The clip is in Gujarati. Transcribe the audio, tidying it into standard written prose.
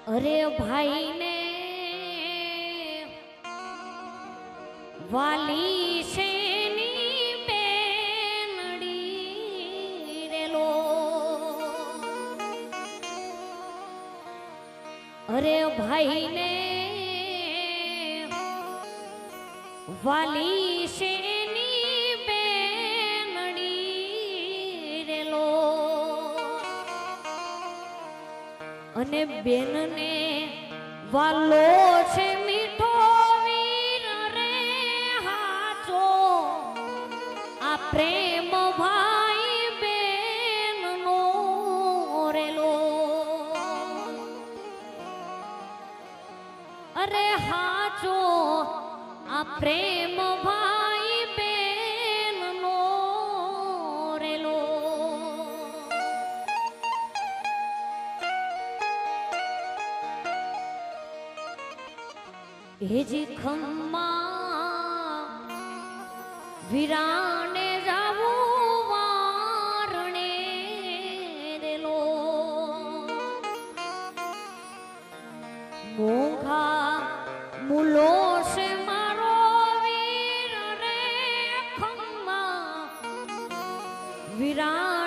અરે ભાઈ ને વાલી શેની બેનડી રેલો અરે ભાઈ ને વાલી શેની બેનડી રેલો અને બેનને વાલો છે મીઠો વીર રે હાચો આ પ્રેમ ભાઈ બેન નો રેલો અરે હાચો આ પ્રેમ ભાઈ બેન નો રેલો હેજી ખમ્મા વિરાને જાવું વારણે રેલો મોઘા મુલો છે મારો વીર રે ખમ્મા વિરા